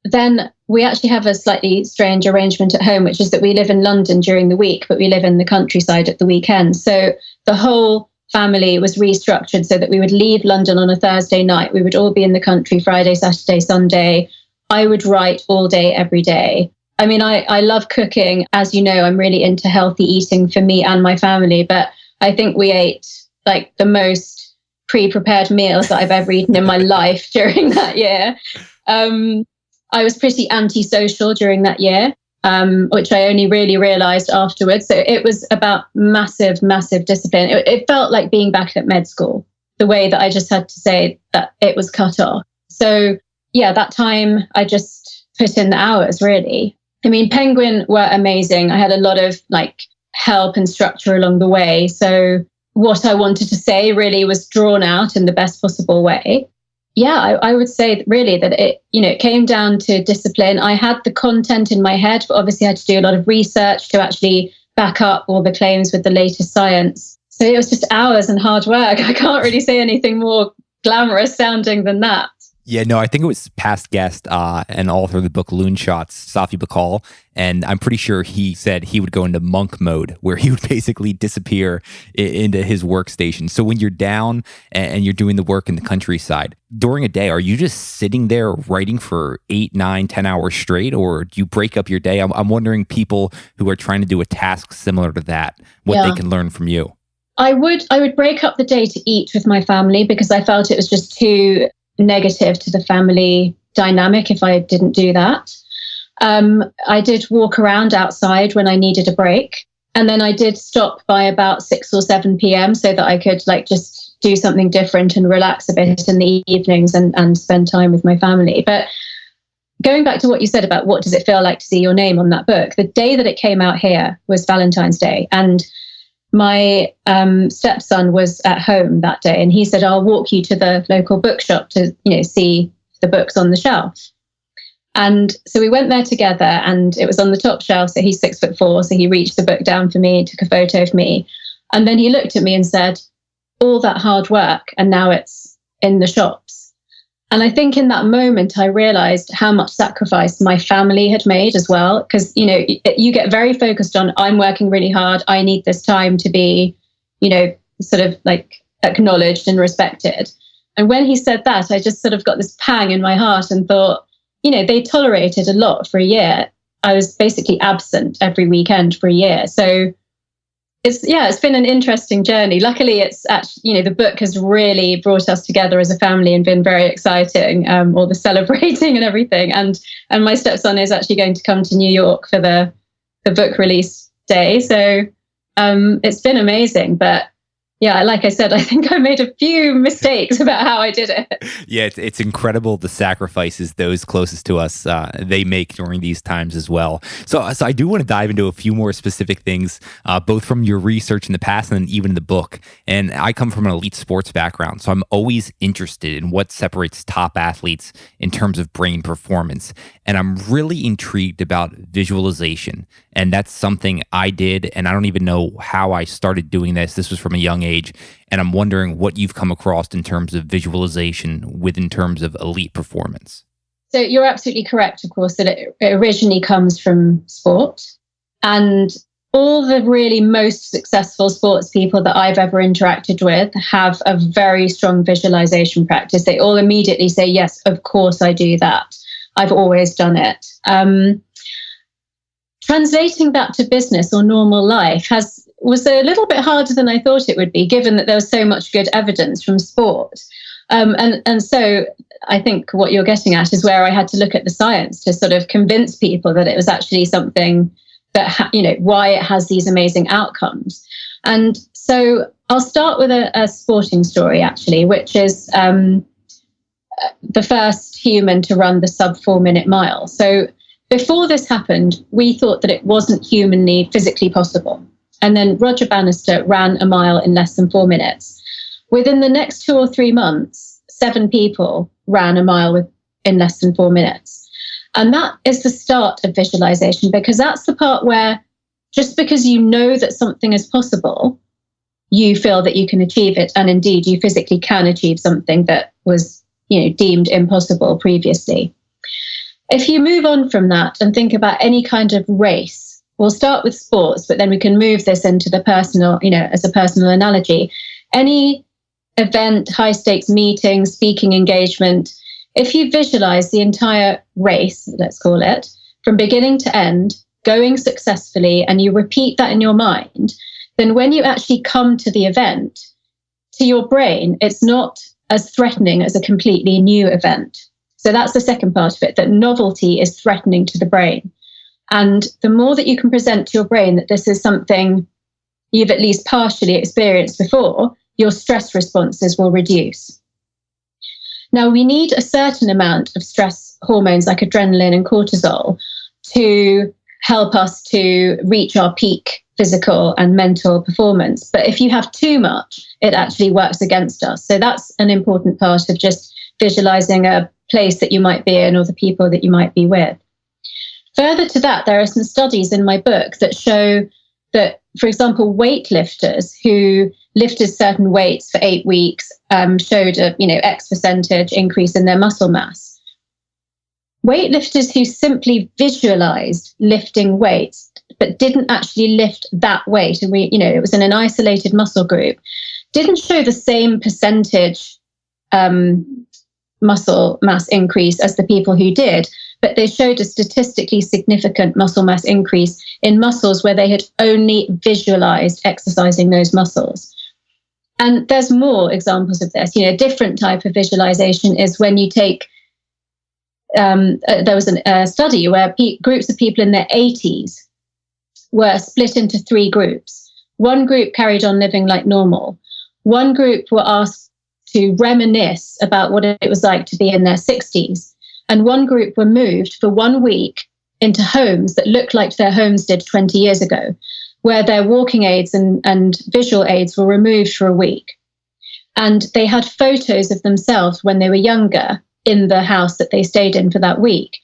then we actually have a slightly strange arrangement at home, which is that we live in London during the week, but we live in the countryside at the weekend. So the whole family was restructured so that we would leave London on a Thursday night. We would all be in the country Friday, Saturday, Sunday. I would write all day, every day. I mean, I love cooking. As you know, I'm really into healthy eating for me and my family, but I think we ate like the most pre-prepared meals that I've ever eaten in my life during that year. I was pretty antisocial during that year, which I only really realized afterwards. So it was about massive, massive discipline. It felt like being back at med school, the way that I just had to say that it was cut off. So yeah, that time I just put in the hours, really. I mean, Penguin were amazing. I had a lot of help and structure along the way. So what I wanted to say really was drawn out in the best possible way. Yeah, I would say really that it came down to discipline. I had the content in my head, but obviously I had to do a lot of research to actually back up all the claims with the latest science. So it was just hours and hard work. I can't really say anything more glamorous sounding than that. Yeah, no, I think it was past guest and author of the book Loon Shots, Safi Bakal, and I'm pretty sure he said he would go into monk mode, where he would basically disappear into his workstation. So when you're down and you're doing the work in the countryside, during a day, are you just sitting there writing for 8, 9, 10 hours straight, or do you break up your day? I'm wondering, people who are trying to do a task similar to that, what they can learn from you. I would break up the day to eat with my family, because I felt it was just too negative to the family dynamic if I didn't do that. I did walk around outside when I needed a break. And then I did stop by about 6 or 7 p.m. so that I could just do something different and relax a bit in the evenings and spend time with my family. But going back to what you said about what does it feel like to see your name on that book, the day that it came out here was Valentine's Day. And my stepson was at home that day, and he said, I'll walk you to the local bookshop to see the books on the shelf. And so we went there together, and it was on the top shelf. So he's 6'4", so he reached the book down for me, took a photo of me. And then he looked at me and said, all that hard work, and now it's in the shops. And I think in that moment, I realized how much sacrifice my family had made as well. Because, you get very focused on, I'm working really hard. I need this time to be, sort of like acknowledged and respected. And when he said that, I just sort of got this pang in my heart and thought, they tolerated a lot for a year. I was basically absent every weekend for a year. So it's been an interesting journey. Luckily, it's actually, the book has really brought us together as a family and been very exciting, all the celebrating and everything. And my stepson is actually going to come to New York for the book release day. So it's been amazing. But yeah, like I said, I think I made a few mistakes about how I did it. Yeah, it's incredible the sacrifices those closest to us they make during these times as well. So I do want to dive into a few more specific things, both from your research in the past and then even the book. And I come from an elite sports background, so I'm always interested in what separates top athletes in terms of brain performance. And I'm really intrigued about visualization. And that's something I did, and I don't even know how I started doing this. This was from a young age. And I'm wondering what you've come across in terms of visualization in terms of elite performance. So you're absolutely correct, of course, that it originally comes from sport. And all the really most successful sports people that I've ever interacted with have a very strong visualization practice. They all immediately say, yes, of course I do that. I've always done it. Translating that to business or normal life was a little bit harder than I thought it would be, given that there was so much good evidence from sport. And so I think what you're getting at is where I had to look at the science to sort of convince people that it was actually something that, why it has these amazing outcomes. And so I'll start with a sporting story, actually, which is the first human to run the sub 4-minute mile. So before this happened, we thought that it wasn't humanly, physically possible. And then Roger Bannister ran a mile in less than 4 minutes. Within the next 2 or 3 months, 7 people ran a mile in less than 4 minutes. And that is the start of visualization, because that's the part where just because you know that something is possible, you feel that you can achieve it. And indeed, you physically can achieve something that was, deemed impossible previously. If you move on from that and think about any kind of race, we'll start with sports, but then we can move this into the personal, as a personal analogy. Any event, high stakes meeting, speaking engagement, if you visualize the entire race, let's call it, from beginning to end, going successfully, and you repeat that in your mind, then when you actually come to the event, to your brain, it's not as threatening as a completely new event. So that's the second part of it, that novelty is threatening to the brain. And the more that you can present to your brain that this is something you've at least partially experienced before, your stress responses will reduce. Now, we need a certain amount of stress hormones like adrenaline and cortisol to help us to reach our peak physical and mental performance. But if you have too much, it actually works against us. So that's an important part of just visualizing a place that you might be in or the people that you might be with. Further to that, there are some studies in my book that show that, for example, weightlifters who lifted certain weights for 8 weeks showed a X percentage increase in their muscle mass. Weightlifters who simply visualized lifting weights but didn't actually lift that weight, and it was in an isolated muscle group, didn't show the same percentage muscle mass increase as the people who did, but they showed a statistically significant muscle mass increase in muscles where they had only visualized exercising those muscles. And there's more examples of this. A different type of visualization is when you take, there was a study where groups of people in their 80s were split into 3 groups. One group carried on living like normal. One group were asked to reminisce about what it was like to be in their 60s. And one group were moved for 1 week into homes that looked like their homes did 20 years ago, where their walking aids and visual aids were removed for a week. And they had photos of themselves when they were younger in the house that they stayed in for that week.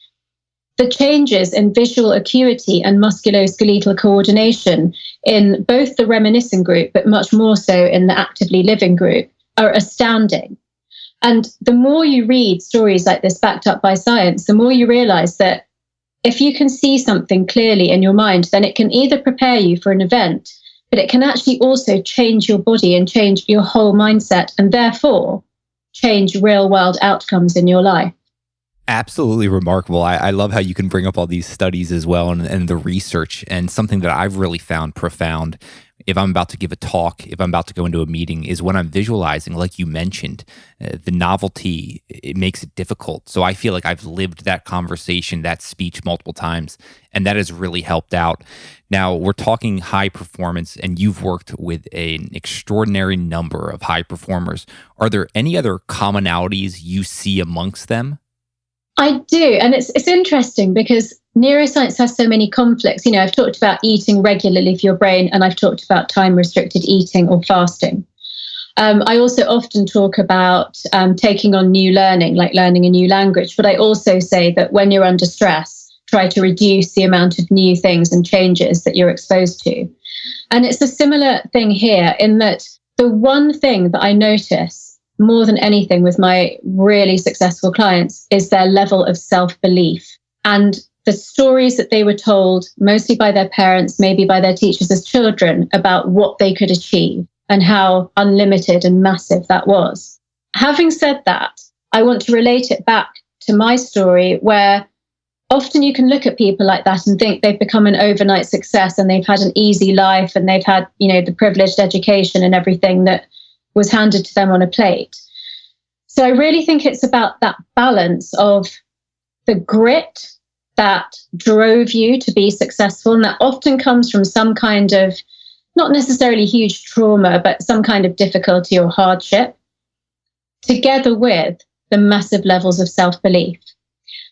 The changes in visual acuity and musculoskeletal coordination in both the reminiscing group, but much more so in the actively living group, are astounding. And the more you read stories like this backed up by science, the more you realize that if you can see something clearly in your mind, then it can either prepare you for an event, but it can actually also change your body and change your whole mindset, and therefore change real world outcomes in your life. Absolutely remarkable. I love how you can bring up all these studies as well and the research. And something that I've really found profound if I'm about to give a talk, if I'm about to go into a meeting, is when I'm visualizing, like you mentioned, the novelty, it makes it difficult. So I feel like I've lived that conversation, that speech multiple times, and that has really helped out. Now, we're talking high performance, and you've worked with an extraordinary number of high performers. Are there any other commonalities you see amongst them? I do. And it's interesting because neuroscience has so many conflicts. I've talked about eating regularly for your brain, and I've talked about time-restricted eating or fasting. I also often talk about taking on new learning, like learning a new language. But I also say that when you're under stress, try to reduce the amount of new things and changes that you're exposed to. And it's a similar thing here in that the one thing that I notice more than anything with my really successful clients is their level of self-belief and the stories that they were told, mostly by their parents, maybe by their teachers as children, about what they could achieve and how unlimited and massive that was. Having said that, I want to relate it back to my story, where often you can look at people like that and think they've become an overnight success and they've had an easy life and they've had, the privileged education and everything that was handed to them on a plate. So I really think it's about that balance of the grit that drove you to be successful. And that often comes from some kind of, not necessarily huge trauma, but some kind of difficulty or hardship, together with the massive levels of self-belief.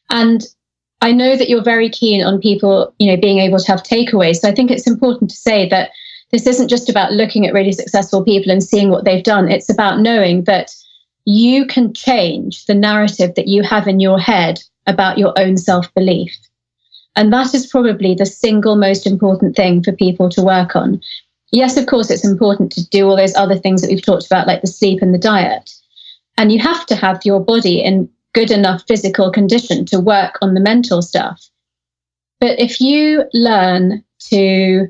And I know that you're very keen on people, being able to have takeaways. So I think it's important to say that this isn't just about looking at really successful people and seeing what they've done. It's about knowing that you can change the narrative that you have in your head about your own self-belief. And that is probably the single most important thing for people to work on. Yes, of course, it's important to do all those other things that we've talked about, like the sleep and the diet. And you have to have your body in good enough physical condition to work on the mental stuff. But if you learn to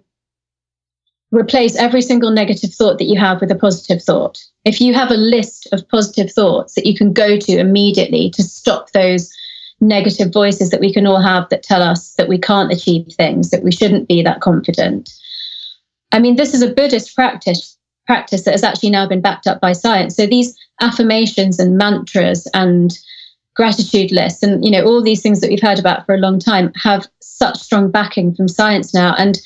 replace every single negative thought that you have with a positive thought, if you have a list of positive thoughts that you can go to immediately to stop those negative voices that we can all have that tell us that we can't achieve things, that we shouldn't be that confident. I mean, this is a Buddhist practice that has actually now been backed up by science. So these affirmations and mantras and gratitude lists and, all these things that we've heard about for a long time have such strong backing from science now. And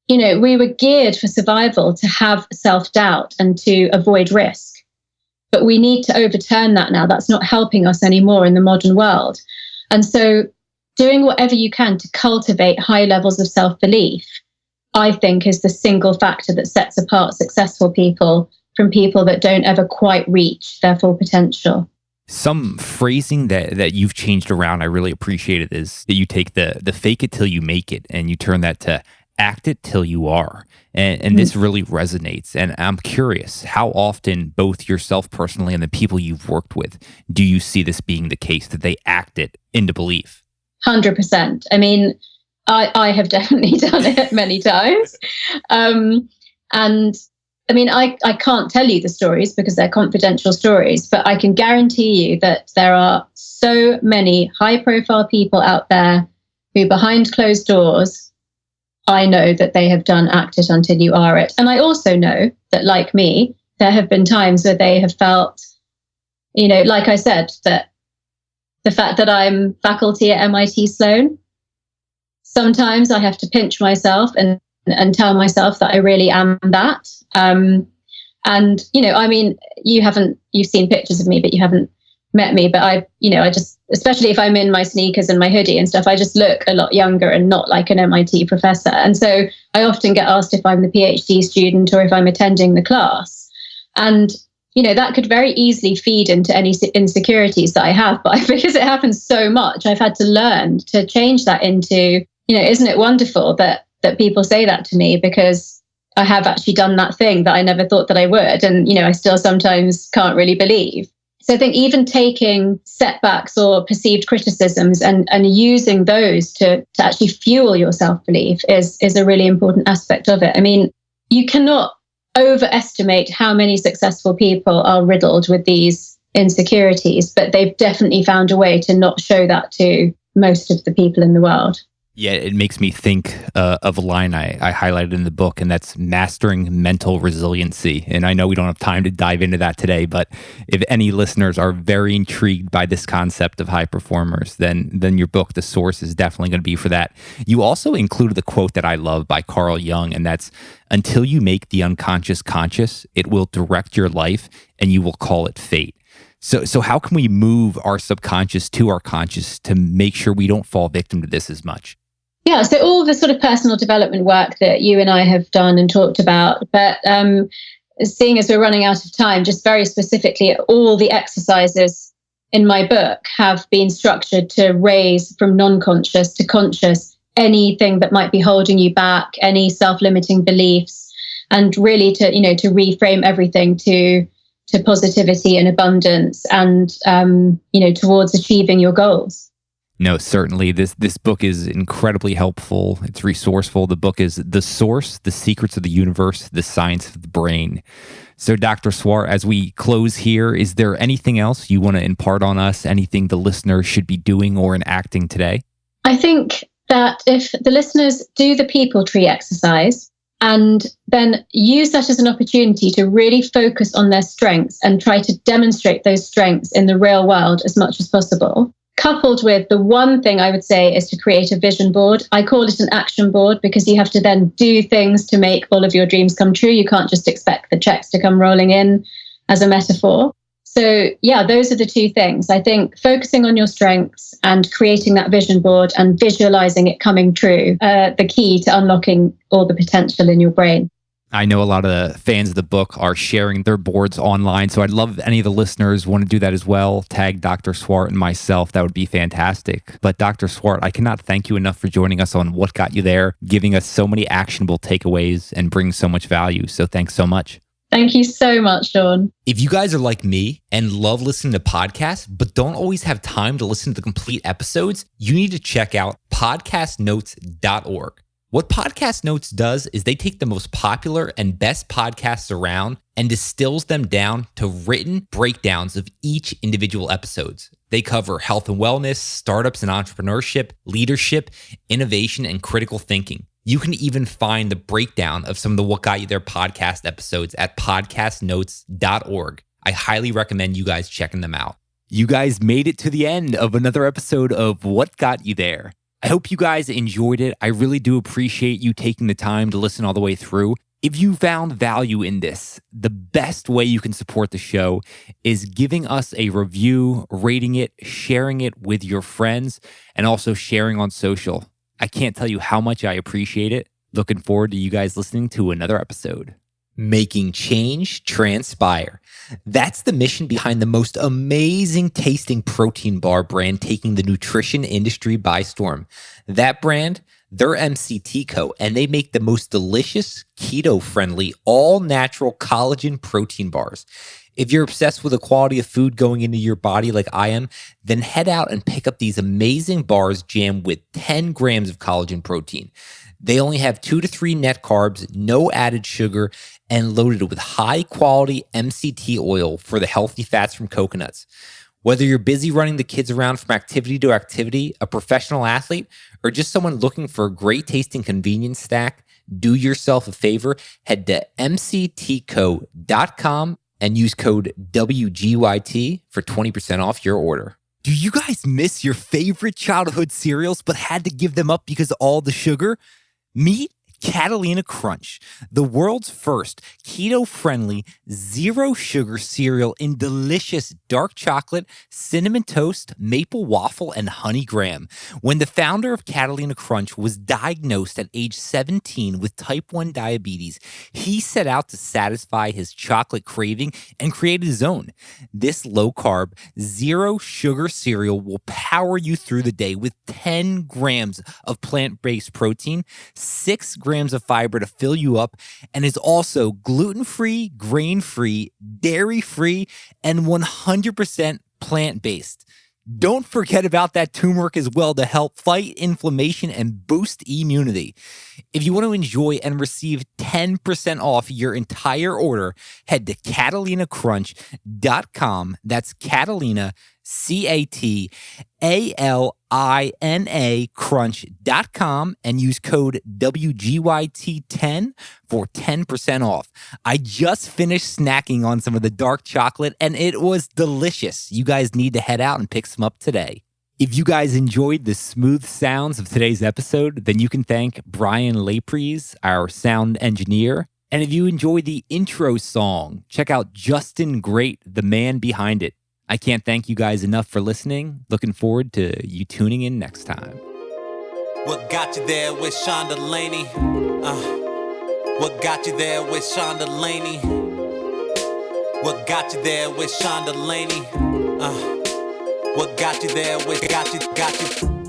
we were geared for survival to have self-doubt and to avoid risk. But we need to overturn that now. That's not helping us anymore in the modern world. And so doing whatever you can to cultivate high levels of self-belief, I think, is the single factor that sets apart successful people from people that don't ever quite reach their full potential. Some phrasing that you've changed around, I really appreciate it, is that you take the fake it till you make it and you turn that to act it till you are. And this really resonates. And I'm curious, how often, both yourself personally and the people you've worked with, do you see this being the case, that they act it into belief? 100%. I mean, I have definitely done it many times. And I mean, I can't tell you the stories because they're confidential stories, but I can guarantee you that there are so many high-profile people out there who, behind closed doors, I know that they have done act it until you are it. And I also know that, like me, there have been times where they have felt, like I said, that the fact that I'm faculty at MIT Sloan, sometimes I have to pinch myself and tell myself that I really am that. And, I mean, you've seen pictures of me, but you haven't met me. But I just, especially if I'm in my sneakers and my hoodie and stuff, I just look a lot younger and not like an MIT professor. And so I often get asked if I'm the PhD student or if I'm attending the class. And, that could very easily feed into any insecurities that I have. But because it happens so much, I've had to learn to change that into, isn't it wonderful that people say that to me, because I have actually done that thing that I never thought that I would. And, I still sometimes can't really believe. So I think even taking setbacks or perceived criticisms and using those to actually fuel your self-belief is a really important aspect of it. I mean, you cannot overestimate how many successful people are riddled with these insecurities, but they've definitely found a way to not show that to most of the people in the world. Yeah, it makes me think of a line I highlighted in the book, and that's mastering mental resiliency. And I know we don't have time to dive into that today, but if any listeners are very intrigued by this concept of high performers, then your book, The Source, is definitely going to be for that. You also included the quote that I love by Carl Jung, and that's, "Until you make the unconscious conscious, it will direct your life and you will call it fate." So how can we move our subconscious to our conscious to make sure we don't fall victim to this as much? Yeah, so all the sort of personal development work that you and I have done and talked about, but seeing as we're running out of time, just very specifically, all the exercises in my book have been structured to raise from non-conscious to conscious anything that might be holding you back, any self-limiting beliefs, and really to reframe everything to positivity and abundance and towards achieving your goals. No, certainly. This book is incredibly helpful. It's resourceful. The book is The Source, The Secrets of the Universe, The Science of the Brain. So, Dr. Swart, as we close here, is there anything else you want to impart on us? Anything the listener should be doing or enacting today? I think that if the listeners do the people tree exercise and then use that as an opportunity to really focus on their strengths and try to demonstrate those strengths in the real world as much as possible, coupled with the one thing I would say is to create a vision board. I call it an action board because you have to then do things to make all of your dreams come true. You can't just expect the checks to come rolling in, as a metaphor. So yeah, those are the two things. I think focusing on your strengths and creating that vision board and visualizing it coming true, the key to unlocking all the potential in your brain. I know a lot of the fans of the book are sharing their boards online, so I'd love if any of the listeners want to do that as well. Tag Dr. Swart and myself. That would be fantastic. But Dr. Swart, I cannot thank you enough for joining us on What Got You There, giving us so many actionable takeaways and bringing so much value. So thanks so much. Thank you so much, Sean. If you guys are like me and love listening to podcasts, but don't always have time to listen to the complete episodes, you need to check out podcastnotes.org. What Podcast Notes does is they take the most popular and best podcasts around and distills them down to written breakdowns of each individual episodes. They cover health and wellness, startups and entrepreneurship, leadership, innovation, and critical thinking. You can even find the breakdown of some of the What Got You There podcast episodes at podcastnotes.org. I highly recommend you guys checking them out. You guys made it to the end of another episode of What Got You There. I hope you guys enjoyed it. I really do appreciate you taking the time to listen all the way through. If you found value in this, the best way you can support the show is giving us a review, rating it, sharing it with your friends, and also sharing on social. I can't tell you how much I appreciate it. Looking forward to you guys listening to another episode. Making change transpire. That's the mission behind the most amazing tasting protein bar brand taking the nutrition industry by storm. That brand, they're MCT Co, and they make the most delicious, keto-friendly, all-natural collagen protein bars. If you're obsessed with the quality of food going into your body like I am, then head out and pick up these amazing bars jammed with 10 grams of collagen protein. They only have 2 to 3 net carbs, no added sugar, and loaded with high-quality MCT oil for the healthy fats from coconuts. Whether you're busy running the kids around from activity to activity, a professional athlete, or just someone looking for a great-tasting convenience snack, do yourself a favor, head to mctco.com and use code WGYT for 20% off your order. Do you guys miss your favorite childhood cereals but had to give them up because of all the sugar? Meet Catalina Crunch, the world's first keto-friendly, zero-sugar cereal in delicious dark chocolate, cinnamon toast, maple waffle, and honey graham. When the founder of Catalina Crunch was diagnosed at age 17 with type 1 diabetes, he set out to satisfy his chocolate craving and created his own. This low-carb, zero-sugar cereal will power you through the day with 10 grams of plant-based protein, 6 grams grams of fiber to fill you up and is also gluten-free, grain-free, dairy-free, and 100% plant-based. Don't forget about that turmeric as well to help fight inflammation and boost immunity. If you want to enjoy and receive 10% off your entire order, head to CatalinaCrunch.com. That's Catalina, Catalina Crunch.com and use code WGYT10 for 10% off. I just finished snacking on some of the dark chocolate and it was delicious. You guys need to head out and pick some up today. If you guys enjoyed the smooth sounds of today's episode, then you can thank Brian Lapries, our sound engineer. And if you enjoyed the intro song, check out Justin Great, the man behind it. I can't thank you guys enough for listening. Looking forward to you tuning in next time. What got you there with Sean Delaney? What got you there with Sean Delaney? What got you there with Sean Delaney? What got you there with got you?